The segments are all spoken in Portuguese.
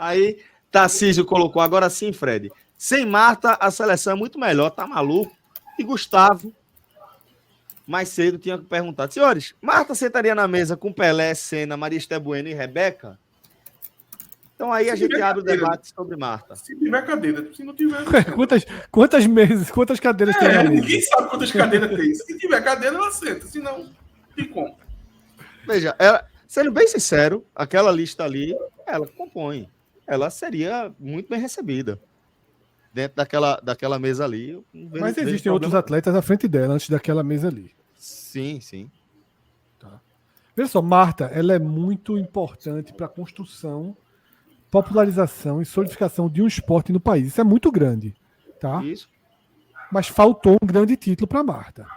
Aí, Tarcísio colocou, agora sim, Fred. Sem Marta, a seleção é muito melhor, tá maluco? E Gustavo, mais cedo, tinha perguntado, senhores, Marta sentaria na mesa com Pelé, Senna, Maria Esté Bueno e Rebeca? Então aí a gente abre o debate sobre Marta. Se tiver cadeira, se não tiver... Quantas mesas, quantas cadeiras tem na mesa? Ninguém sabe quantas cadeiras tem. Se tiver cadeira, ela senta, senão, tem como. Veja, sendo bem sincero, aquela lista ali, ela compõe. Ela seria muito bem recebida dentro daquela mesa ali. Mas existem outros atletas à frente dela, antes daquela mesa ali. Sim, sim. Tá. Veja só, Marta, ela é muito importante para a construção, popularização e solidificação de um esporte no país. Isso é muito grande, tá? Isso. Mas faltou um grande título para Marta.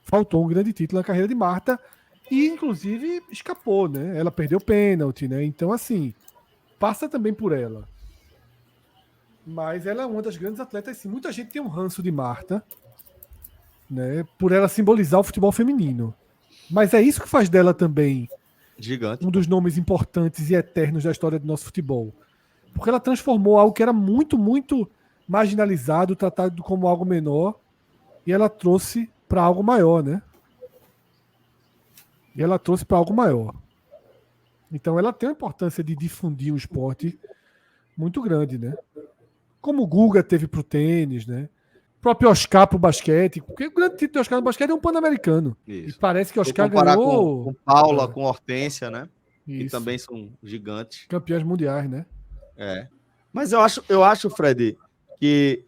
Faltou um grande título na carreira de Marta e, inclusive, escapou, né? Ela perdeu o pênalti, né? Então, assim, passa também por ela. Mas ela é uma das grandes atletas, sim. Muita gente tem um ranço de Marta, né? Por ela simbolizar o futebol feminino. Mas é isso que faz dela também gigante, um dos nomes importantes e eternos da história do nosso futebol. Porque ela transformou algo que era muito, muito marginalizado, tratado como algo menor, e ela trouxe para algo maior, né? E ela trouxe para algo maior. Então ela tem uma importância de difundir o esporte muito grande, né? Como o Guga teve pro tênis, né? O próprio Oscar pro basquete, porque o grande título do Oscar no basquete é um Pan-Americano. E parece que Oscar ganhou... com Paula, com Hortência, né? Isso. Que também são gigantes. Campeões mundiais, né? Mas eu acho, Fred, que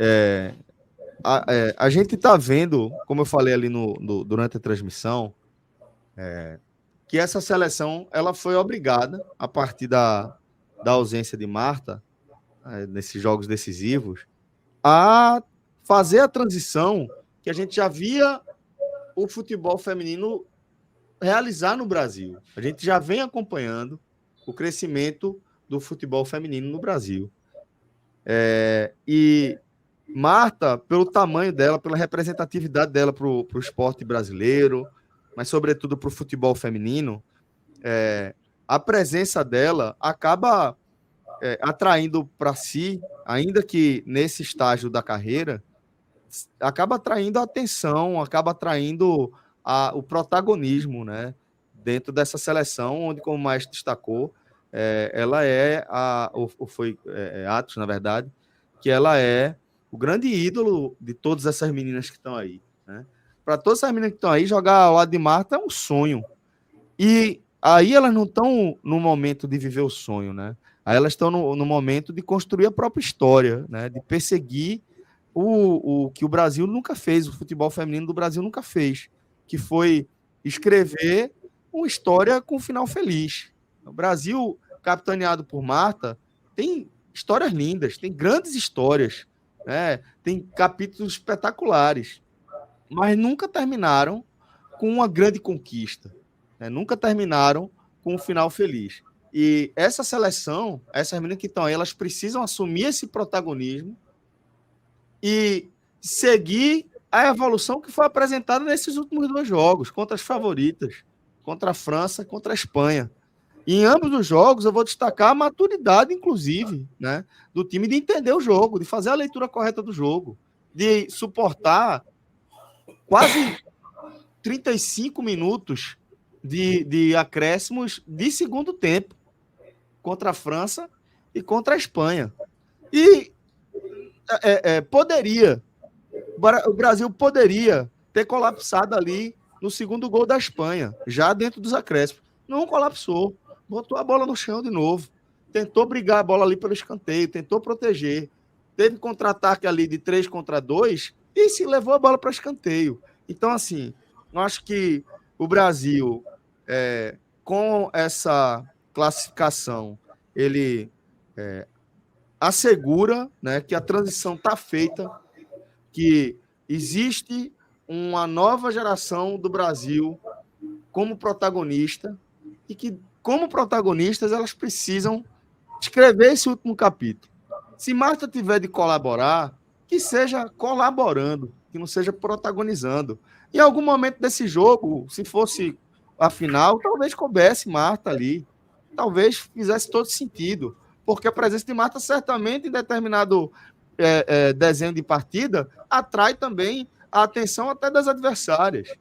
a gente tá vendo, como eu falei ali durante a transmissão, que essa seleção ela foi obrigada, a partir da ausência de Marta, nesses jogos decisivos, a fazer a transição que a gente já via o futebol feminino realizar no Brasil. A gente já vem acompanhando o crescimento do futebol feminino no Brasil. E Marta, pelo tamanho dela, pela representatividade dela para o esporte brasileiro, mas sobretudo para o futebol feminino, a presença dela acaba atraindo para si, ainda que nesse estágio da carreira, acaba atraindo a atenção, acaba atraindo o protagonismo, né? Dentro dessa seleção, onde, como o Maestro destacou, ela foi Atos, na verdade, que ela é o grande ídolo de todas essas meninas que estão aí, né? Para todas essas meninas que estão aí, jogar ao lado de Marta é um sonho. E aí elas não estão no momento de viver o sonho, né? Aí elas estão no momento de construir a própria história, né? De perseguir o que o Brasil nunca fez, o futebol feminino do Brasil nunca fez, que foi escrever uma história com um final feliz. O Brasil, capitaneado por Marta, tem histórias lindas, tem grandes histórias, né? Tem capítulos espetaculares, mas nunca terminaram com uma grande conquista, né? Nunca terminaram com um final feliz. E essa seleção, essas meninas que estão aí, elas precisam assumir esse protagonismo e seguir a evolução que foi apresentada nesses últimos 2 jogos, contra as favoritas, contra a França, contra a Espanha. E em ambos os jogos eu vou destacar a maturidade, inclusive, né, do time de entender o jogo, de fazer a leitura correta do jogo, de suportar quase 35 minutos de acréscimos de segundo tempo contra a França e contra a Espanha. E o Brasil poderia ter colapsado ali no segundo gol da Espanha, já dentro dos acréscimos. Não colapsou, botou a bola no chão de novo, tentou brigar a bola ali pelo escanteio, tentou proteger, teve contra-ataque ali de 3 contra 2 e se levou a bola para escanteio. Então, assim, eu acho que o Brasil, com essa classificação, ele assegura, né, que a transição está feita, que existe uma nova geração do Brasil como protagonista e que, como protagonistas, elas precisam escrever esse último capítulo. Se Marta tiver de colaborar, que seja colaborando, que não seja protagonizando. Em algum momento desse jogo, se fosse a final, talvez coubesse Marta ali, talvez fizesse todo sentido, porque a presença de Marta certamente em determinado desenho de partida atrai também a atenção até das adversárias.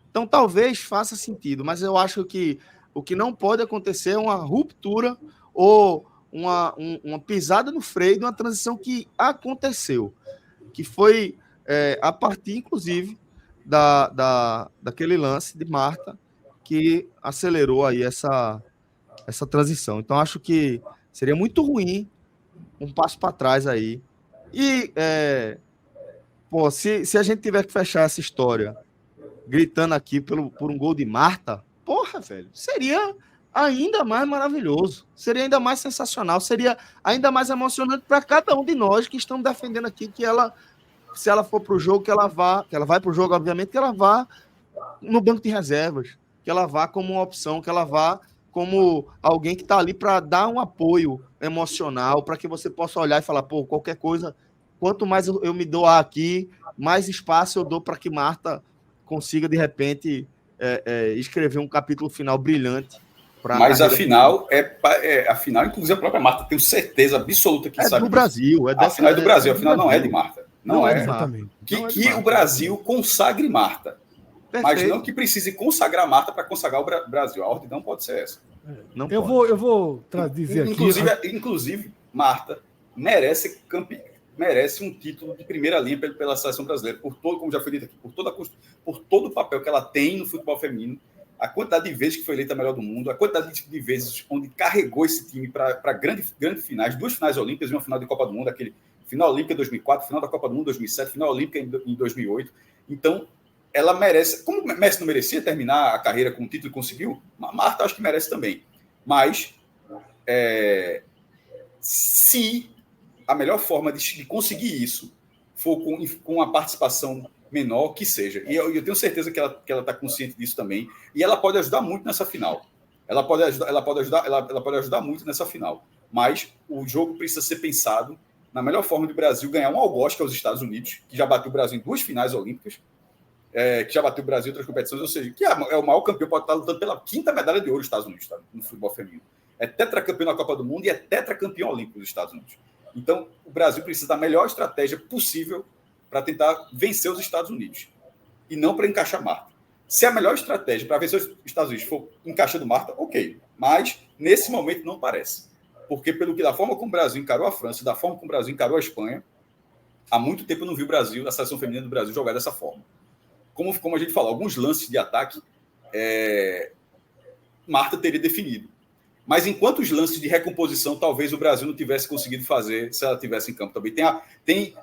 Então talvez faça sentido, mas eu acho que o que não pode acontecer é uma ruptura ou uma pisada no freio de uma transição que aconteceu, que foi a partir, inclusive, daquele lance de Marta que acelerou aí essa transição. Então acho que seria muito ruim um passo para trás aí. E se a gente tiver que fechar essa história gritando aqui por um gol de Marta, porra, velho, seria ainda mais maravilhoso, seria ainda mais sensacional, seria ainda mais emocionante para cada um de nós que estamos defendendo aqui que ela, se ela for para o jogo, que ela vai para o jogo, obviamente, que ela vá no banco de reservas, que ela vá como uma opção, que ela vá como alguém que está ali para dar um apoio emocional, para que você possa olhar e falar, pô, qualquer coisa, quanto mais eu me doar aqui, mais espaço eu dou para que Marta consiga, de repente, escrever um capítulo final brilhante. Mas afinal, afinal, inclusive a própria Marta, tenho certeza absoluta que sabe. Do Brasil. A final é do Brasil, afinal não é de Marta. Não é. Exatamente. Que o Brasil consagre Marta. Perfeito. Mas não que precise consagrar Marta para consagrar o Brasil. A ordem não pode ser essa. Eu vou dizer aqui. Inclusive, Marta merece um título de primeira linha pela seleção brasileira, por todo, como já foi dito aqui, por todo o papel que ela tem no futebol feminino, a quantidade de vezes que foi eleita a melhor do mundo, a quantidade de vezes onde carregou esse time para grandes finais, 2 finais olímpicas e uma final de Copa do Mundo, aquele final olímpica em 2004, final da Copa do Mundo em 2007, final olímpica em 2008. Então, ela merece, como Messi não merecia terminar a carreira com o título que conseguiu, Marta acho que merece também. Mas, se a melhor forma de conseguir isso for com uma participação menor, que seja. E eu tenho certeza que ela está consciente disso também. E ela pode ajudar muito nessa final. Ela pode ajudar muito nessa final. Mas o jogo precisa ser pensado na melhor forma do Brasil ganhar um algoz, que é os Estados Unidos, que já bateu o Brasil em 2 finais olímpicas, que já bateu o Brasil em outras competições, ou seja, que é o maior campeão, pode estar lutando pela 5ª medalha de ouro dos Estados Unidos, tá? No futebol feminino. É tetracampeão na Copa do Mundo e é tetracampeão olímpico dos Estados Unidos. Então, o Brasil precisa da melhor estratégia possível para tentar vencer os Estados Unidos e não para encaixar Marta. Se a melhor estratégia para vencer os Estados Unidos for encaixando Marta, ok. Mas, nesse momento, não parece. Porque, da forma como o Brasil encarou a França, da forma como o Brasil encarou a Espanha, há muito tempo eu não vi o Brasil, a seleção feminina do Brasil, jogar dessa forma. Como a gente falou, alguns lances de ataque, Marta teria definido. Mas enquanto os lances de recomposição, talvez o Brasil não tivesse conseguido fazer se ela estivesse em campo também. Tem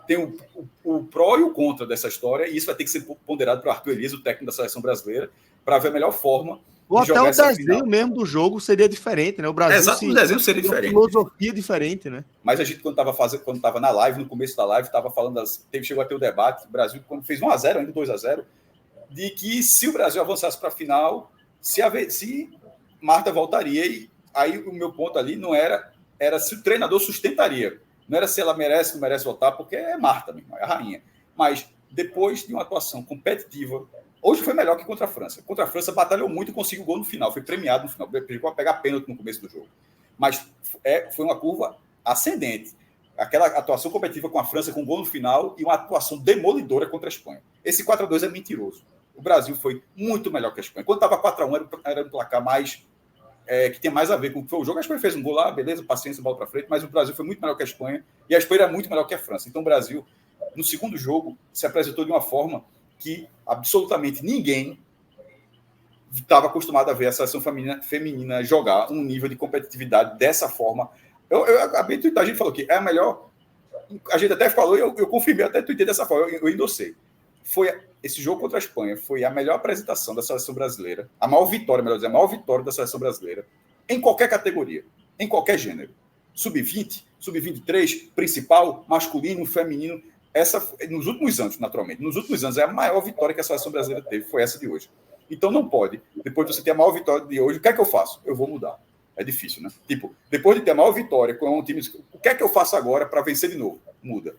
o pró e o contra dessa história, e isso vai ter que ser ponderado para o Arthur Elias, o técnico da seleção brasileira, para ver a melhor forma de jogar essa final. Até o desenho mesmo do jogo seria diferente, né? O Brasil o desenho seria diferente. Uma filosofia diferente, né? Mas a gente, quando estava na live, no começo da live, estava falando, chegou a ter o debate, o Brasil, quando fez 1-0, ainda 2-0, de que se o Brasil avançasse para a final, se Marta voltaria. E aí o meu ponto ali não era se o treinador sustentaria. Não era se ela merece ou não merece voltar, porque é Marta mesmo, é a rainha. Mas depois de uma atuação competitiva, hoje foi melhor que contra a França. Contra a França batalhou muito e conseguiu gol no final, foi premiado no final, chegou a pegar pênalti no começo do jogo. Mas foi uma curva ascendente. Aquela atuação competitiva com a França, com gol no final, e uma atuação demolidora contra a Espanha. Esse 4-2 é mentiroso. O Brasil foi muito melhor que a Espanha. Quando estava 4-1, era um placar mais... que tem mais a ver com o que foi o jogo. A Espanha fez um gol lá, beleza, paciência, bola para frente, mas o Brasil foi muito melhor que a Espanha, e a Espanha era muito melhor que a França. Então o Brasil, no segundo jogo, se apresentou de uma forma que absolutamente ninguém estava acostumado a ver a seleção feminina jogar um nível de competitividade dessa forma. A gente falou que é a melhor... A gente até falou, eu confirmei, até tuitei dessa forma, eu endossei. Esse jogo contra a Espanha foi a melhor apresentação da seleção brasileira, a maior vitória da seleção brasileira, em qualquer categoria, em qualquer gênero. Sub-20, sub-23, principal, masculino, feminino. Nos últimos anos, naturalmente. Nos últimos anos, é a maior vitória que a seleção brasileira teve, foi essa de hoje. Então não pode. Depois de você ter a maior vitória de hoje, o que é que eu faço? Eu vou mudar. É difícil, né? Tipo, depois de ter a maior vitória com um time, o que é que eu faço agora para vencer de novo? Muda.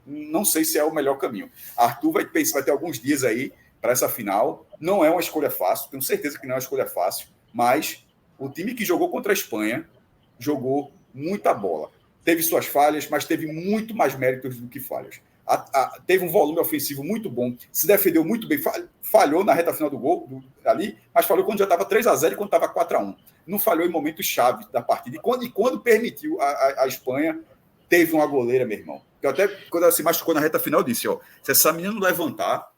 Não sei se é o melhor caminho. Arthur vai ter alguns dias aí para essa final. Não é uma escolha fácil, tenho certeza que não é uma escolha fácil, mas O time que jogou contra a Espanha jogou muita bola. Teve suas falhas, mas teve muito mais méritos do que falhas. Teve um volume ofensivo muito bom, se defendeu muito bem, falhou na reta final do gol ali, mas falhou quando já estava 3-0 e quando estava 4-1. Não falhou em momentos chave da partida. E quando permitiu a Espanha, teve uma goleira, meu irmão. Eu até, quando ela se machucou na reta final, eu disse, ó, se essa menina não levantar,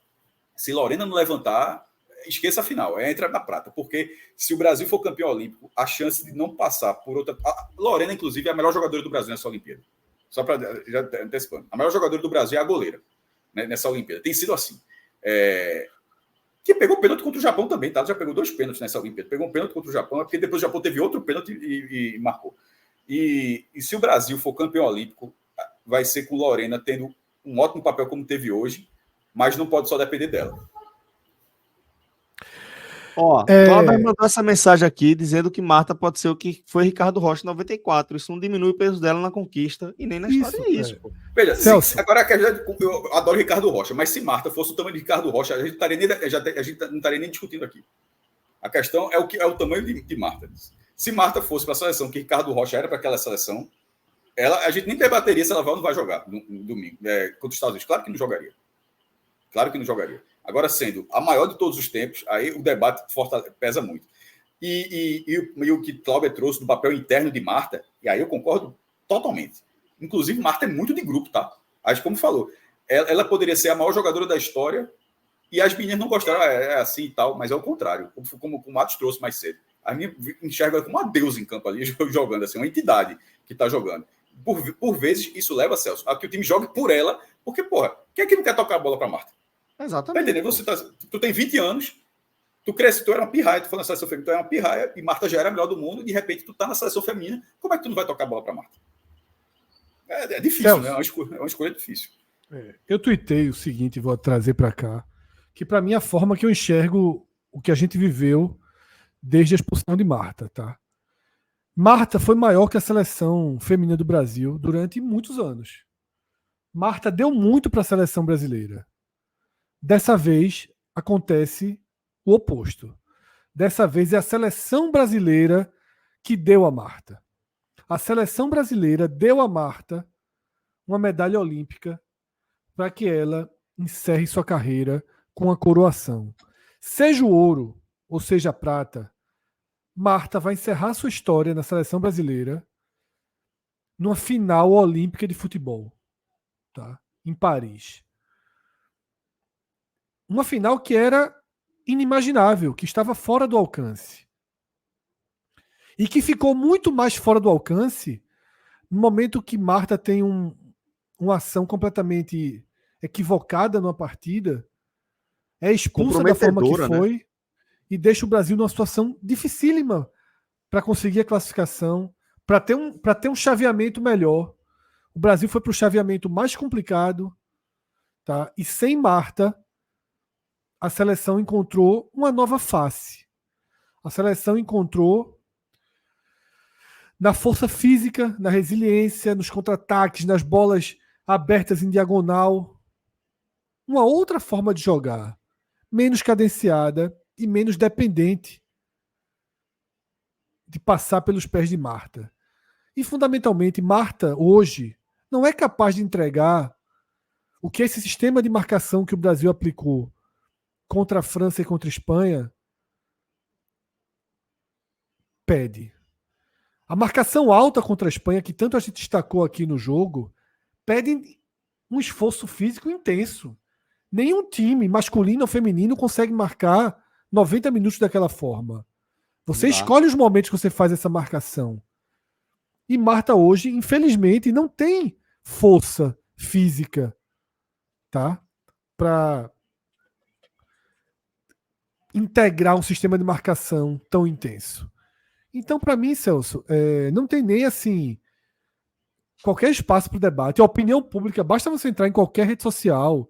se Lorena não levantar, esqueça a final, entra na prata, porque se o Brasil for campeão olímpico, a chance de não passar por outra... A Lorena, inclusive, é a melhor jogadora do Brasil nessa Olimpíada. Só para já antecipando. A melhor jogadora do Brasil é a goleira, né, nessa Olimpíada. Tem sido assim. Que pegou pênalti contra o Japão também, tá? Já pegou 2 pênaltis nessa Olimpíada. Pegou um pênalti contra o Japão, porque depois o Japão teve outro pênalti e marcou. E se o Brasil for campeão olímpico, vai ser com Lorena tendo um ótimo papel como teve hoje, mas não pode só depender dela. Ó, Cláudio mandou essa mensagem aqui dizendo que Marta pode ser o que foi Ricardo Rocha em 94. Isso não diminui o peso dela na conquista e nem na história. É isso, pô. Veja, agora eu adoro Ricardo Rocha, mas se Marta fosse o tamanho de Ricardo Rocha, a gente não estaria nem discutindo aqui. A questão é o tamanho de Marta. Se Marta fosse para a seleção que Ricardo Rocha era para aquela seleção, a gente nem debateria se ela vai ou não vai jogar no domingo contra os Estados Unidos. Claro que não jogaria. Claro que não jogaria. Agora, sendo a maior de todos os tempos, aí o debate pesa muito. E o que Cláudia trouxe do papel interno de Marta, e aí eu concordo totalmente. Inclusive, Marta é muito de grupo, tá? Acho que, como falou, ela poderia ser a maior jogadora da história e as meninas não gostaram, é assim e tal, mas é o contrário, como o Matos trouxe mais cedo. A minha enxerga como uma deusa em campo ali, jogando assim, uma entidade que está jogando. Por vezes, isso leva, Celso, a que o time jogue por ela, porque, porra, quem é que não quer tocar a bola para Marta? Exatamente. Tá entendendo? Tu tem 20 anos, tu cresce, tu era uma pirraia, tu foi na seleção feminina, tu era uma pirraia, e Marta já era a melhor do mundo, e de repente tu tá na seleção feminina, como é que tu não vai tocar a bola para Marta? É difícil, Celso, né? É uma escolha difícil. Eu tuitei o seguinte, vou trazer para cá, que para mim é a forma que eu enxergo o que a gente viveu desde a expulsão de Marta, tá? Marta foi maior que a seleção feminina do Brasil durante muitos anos. Marta deu muito para a seleção brasileira. Dessa vez acontece o oposto. Dessa vez é a seleção brasileira que deu a Marta. A seleção brasileira deu a Marta uma medalha olímpica para que ela encerre sua carreira com a coroação. Seja o ouro ou seja a prata, Marta vai encerrar sua história na seleção brasileira numa final olímpica de futebol, tá? Em Paris. Uma final que era inimaginável, que estava fora do alcance. E que ficou muito mais fora do alcance no momento que Marta tem uma ação completamente equivocada numa partida, é expulsa da forma que foi, né? E deixa o Brasil numa situação dificílima para conseguir a classificação, para ter um chaveamento melhor. O Brasil foi para o chaveamento mais complicado, tá? E sem Marta, a seleção encontrou uma nova face. A seleção encontrou na força física, na resiliência, nos contra-ataques, nas bolas abertas em diagonal, uma outra forma de jogar, menos cadenciada e menos dependente de passar pelos pés de Marta. E, fundamentalmente, Marta, hoje, não é capaz de entregar o que esse sistema de marcação que o Brasil aplicou contra a França e contra a Espanha pede. A marcação alta contra a Espanha, que tanto a gente destacou aqui no jogo, pede um esforço físico intenso. Nenhum time, masculino ou feminino, consegue marcar 90 minutos daquela forma. Você escolhe os momentos que você faz essa marcação. E Marta hoje, infelizmente, não tem força física, tá? Para integrar um sistema de marcação tão intenso. Então, para mim, Celso, não tem nem assim qualquer espaço para o debate. A opinião pública, basta você entrar em qualquer rede social,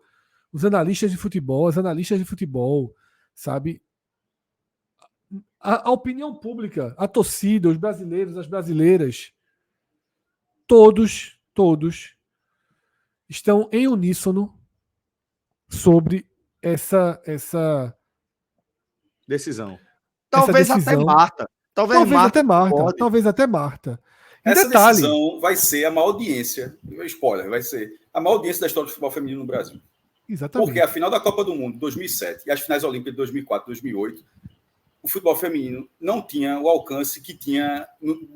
os analistas de futebol, as analistas de futebol, sabe? A opinião pública, a torcida, os brasileiros, as brasileiras, todos estão em uníssono sobre essa decisão. Talvez até Marta. Talvez até Marta. pode. Talvez até Marta. E Essa detalhe, decisão vai ser a maior audiência, spoiler, vai ser a maior audiência da história do futebol feminino no Brasil. exatamente. Porque a final da Copa do Mundo de 2007 e as finais olímpicas de 2004 e 2008, o futebol feminino não tinha o alcance que tinha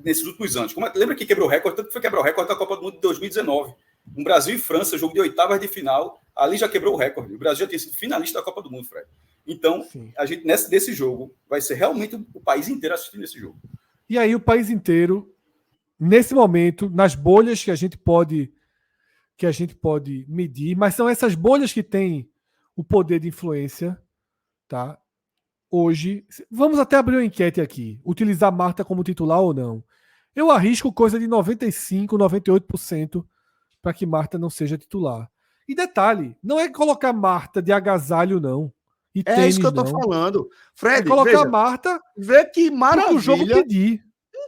nesses últimos anos. Lembra que quebrou o recorde? Tanto que foi quebrar o recorde da Copa do Mundo de 2019. Um Brasil e França, jogo de oitavas de final, ali já quebrou o recorde. O Brasil já tinha sido finalista da Copa do Mundo, Fred. Então, Sim. a gente, nesse jogo, vai ser realmente o país inteiro assistindo esse jogo. E aí o país inteiro, nesse momento, nas bolhas que a gente pode medir, mas são essas bolhas que têm o poder de influência, tá? Hoje, vamos até abrir uma enquete aqui, utilizar Marta como titular ou não. Eu arrisco coisa de 95, 98% para que Marta não seja titular. E detalhe, não é colocar Marta de agasalho, não. E É tênis, isso que eu tô não. falando. É Fred, colocar veja, Marta vê que para o jogo maravilha. pedir.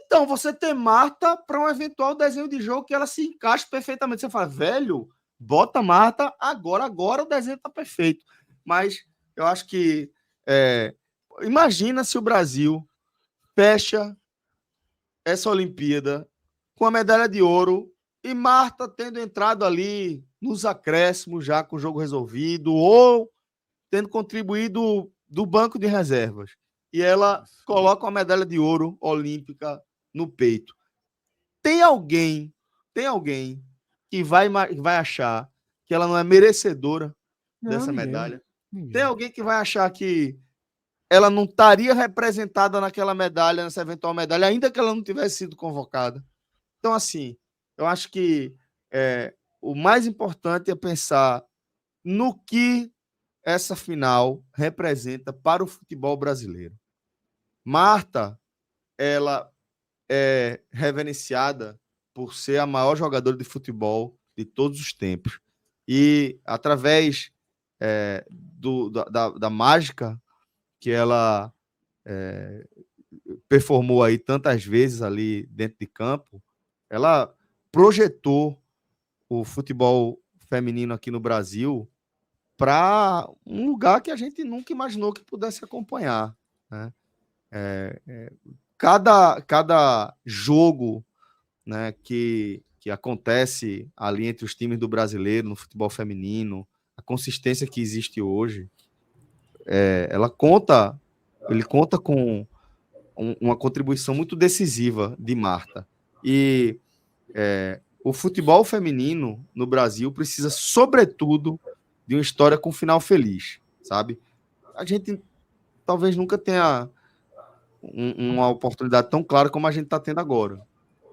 Então, você tem Marta para um eventual desenho de jogo que ela se encaixa perfeitamente. Você fala, velho, bota Marta agora o desenho tá perfeito. Mas eu acho que imagina se o Brasil fecha essa Olimpíada com a medalha de ouro e Marta tendo entrado ali nos acréscimos já com o jogo resolvido ou tendo contribuído do banco de reservas. E ela coloca uma medalha de ouro olímpica no peito. Tem alguém que vai achar que ela não é merecedora dessa medalha? Ninguém. Tem alguém que vai achar que ela não estaria representada naquela medalha, nessa eventual medalha, ainda que ela não tivesse sido convocada? Então, assim, eu acho que o mais importante é pensar no que essa final representa para o futebol brasileiro. Marta, ela é reverenciada por ser a maior jogadora de futebol de todos os tempos. E através da mágica que ela performou aí tantas vezes ali dentro de campo, ela projetou o futebol feminino aqui no Brasil para um lugar que a gente nunca imaginou que pudesse acompanhar, né? Cada jogo, né, que acontece ali entre os times do brasileiro no futebol feminino, a consistência que existe hoje, ele conta com uma contribuição muito decisiva de Marta. E o futebol feminino no Brasil precisa, sobretudo, de uma história com final feliz, sabe? A gente talvez nunca tenha uma oportunidade tão clara como a gente está tendo agora.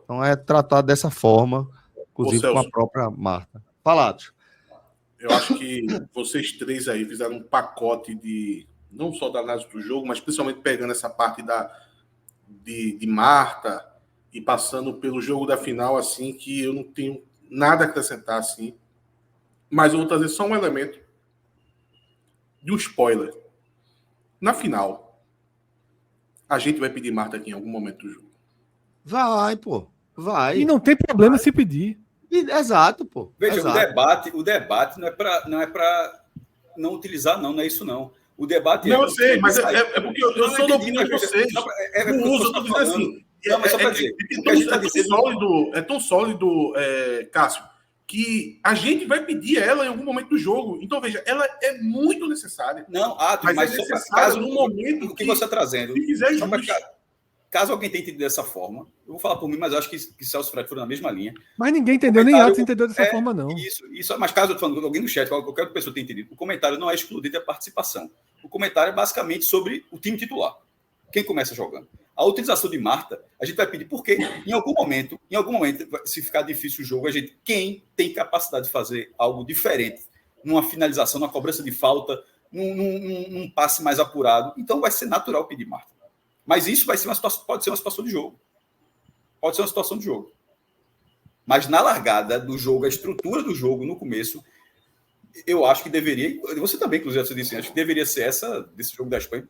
Então é tratar dessa forma, inclusive com a própria Marta. Falados. Eu acho que vocês três aí fizeram um pacote de não só da análise do jogo, mas principalmente pegando essa parte de Marta e passando pelo jogo da final, assim, que eu não tenho nada a acrescentar, assim. Mas eu vou trazer só um elemento de um spoiler. Na final, a gente vai pedir Marta aqui em algum momento do jogo. Vai, pô. Vai. E não tem problema se pedir. Exato, pô. Veja, Exato. o debate não é para não utilizar, não é isso, não. O debate não, eu sei, mas é porque eu sou da opinião de vocês. Não uso, eu tô dizendo assim. Não, mas só para dizer. É tão sólido, Cássio, que a gente vai pedir ela em algum momento do jogo. Então, veja, ela é muito necessária. Não, mas é necessário no momento o que você está trazendo. Se fizer justo. Caso alguém tenha entendido dessa forma, eu vou falar por mim, mas eu acho que Celso e Fred foram na mesma linha. Mas ninguém entendeu, nem Atos entendeu dessa forma, não. Isso, mas caso eu estou falando, alguém no chat, qualquer pessoa tenha entendido, o comentário não é excludente da participação. O comentário é basicamente sobre o time titular. Quem começa jogando. A utilização de Marta, a gente vai pedir, porque em algum momento, se ficar difícil o jogo, quem tem capacidade de fazer algo diferente, numa finalização, numa cobrança de falta, num passe mais apurado, então vai ser natural pedir Marta. Mas isso vai ser pode ser uma situação de jogo. Pode ser uma situação de jogo. Mas na largada do jogo, a estrutura do jogo no começo, eu acho que deveria. Você também, inclusive, você disse, acho que deveria ser essa, desse jogo da Espanha,